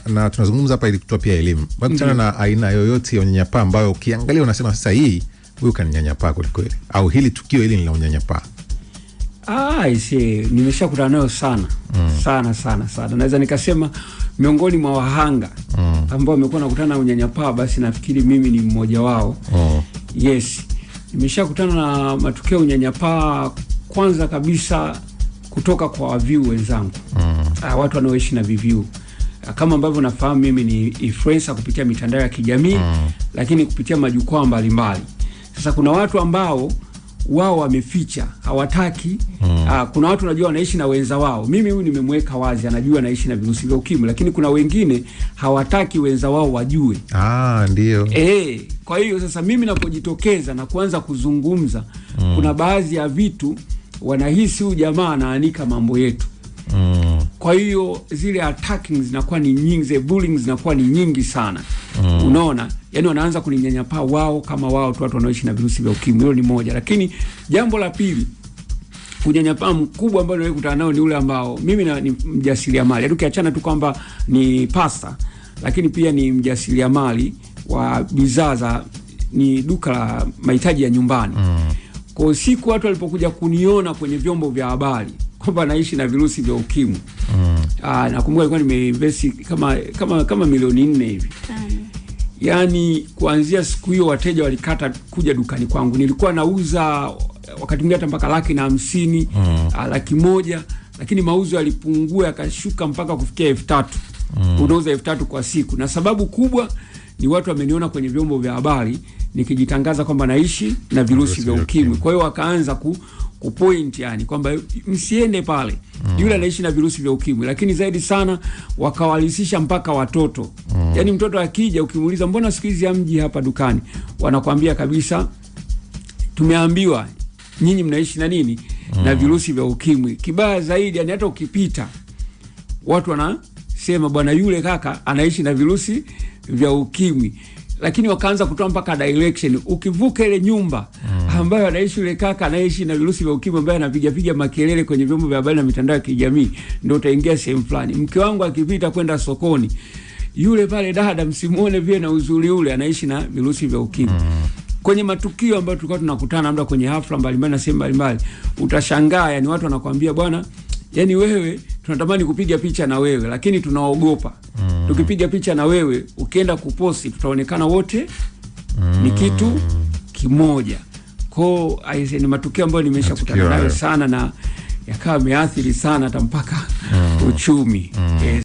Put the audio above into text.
na tunazungumza hapa ili kutoa pia elimu. Kutana na aina yoyote ya unyanyapaa ambayo ukiangalia unasema sasa hii huyu kaninyanyapaa kweli au hili tukio hili ni la unyanyapaa? Nimeshakutana nayo sana. Sana. Naweza nikasema miongoni mwa wahanga ambao wamekuwa nakutana na unyanyapaa, basi nafikiri mimi ni mmoja wao. Yes. Nimeshakutana na matukio unyanyapaa, kwanza kabisa kutoka kwa waviu wenzangu. Watu wanaoishi na viviu. Kama ambavyo nafahamu mimi ni influencer kupitia mitandao ya kijamii, lakini kupitia majukwaa mbalimbali. Sasa kuna watu ambao wao wameficha, hawataki. Kuna watu unajua wanaishi na wenza wao. Mimi huyu nimemweka wazi, anajua anaishi na virusi vya ukimwi, lakini kuna wengine hawataki wenza wao wajue. Ndio. Kwa hiyo sasa mimi napojitokeza na kuanza kuzungumza, kuna baadhi ya vitu wanahisi huyu jamaa anaanika mambo yetu. Kwa hiyo zile attacking zinakuwa ni nyingi, zile bullying zinakuwa ni nyingi sana. Unaona? Yaani wanaanza kuninyanyapaa wao kama wao tu watu wanaoishi na virusi vya ukimwi. Hilo ni moja. Lakini jambo la pili, unyanyapaa mkubwa ambao nimekutana nao ni ule ambao mimi ni mjasiriamali. Yaani ukiachana tu kwamba ni pasta, lakini pia ni mjasiriamali wa bidhaa ni duka la mahitaji ya nyumbani. Kwa siku watu walipokuja kuniona kwenye vyombo vya habari kwamba naishi na virusi vya ukimwi. Nakumbuka ilikuwa nimeinvest kama milioni 4 hivi. Yaani kuanzia siku hiyo wateja walikata kuja dukani kwangu. Nilikuwa nauza wakati mwingine hata mpaka 150,000, 100,000, lakini mauzo yalipungua yakashuka mpaka kufikia 3,000. Unauza 3,000 kwa siku. Na sababu kubwa ni watu wameniona kwenye vyombo vya habari nikijitangaza kwamba naishi na virusi vya ukimwi. Kwa hiyo wakaanza kupoint, yani kwamba msiende pale, yule anaishi na virusi vya ukimwi. Lakini zaidi sana wakawalisisha mpaka watoto. Yani mtoto akija ukimuuliza mbona siku hizi hamji hapa dukani, wanakuambia kabisa tumeambiwa nyinyi mnaishi na nini, na virusi vya ukimwi. Kibaya zaidi, yani hata ukipita watu wanasema bwana yule kaka anaishi na virusi vya ukimwi. Lakini wakaanza kutoa mpaka direction, ukivuka ile nyumba ambayo anaishi yule kaka anaishi na virusi vya ukimwi, ambaye anapiga makelele kwenye vyombo vya habari na mitandao ya kijamii, ndio utaingia sehemu fulani. Mke wangu akipita kwenda sokoni, yule pale dada msimuone vile na uzuri ule anaishi na virusi vya ukimwi. Kwenye matukio ambayo tulikuwa tunakutana labda kwenye hafla mbalimbali na sehemu mbalimbali, utashangaa yani watu wanakuambia bwana, yani wewe tunatamani kupiga picha na wewe lakini tunaogopa. Tukipiga picha na wewe ukienda kuposti tutaonekana wote ni kitu kimoja. Ni matukio ambayo nimeshakutana nayo sana na yakawa yameathiri sana hata mpaka uchumi.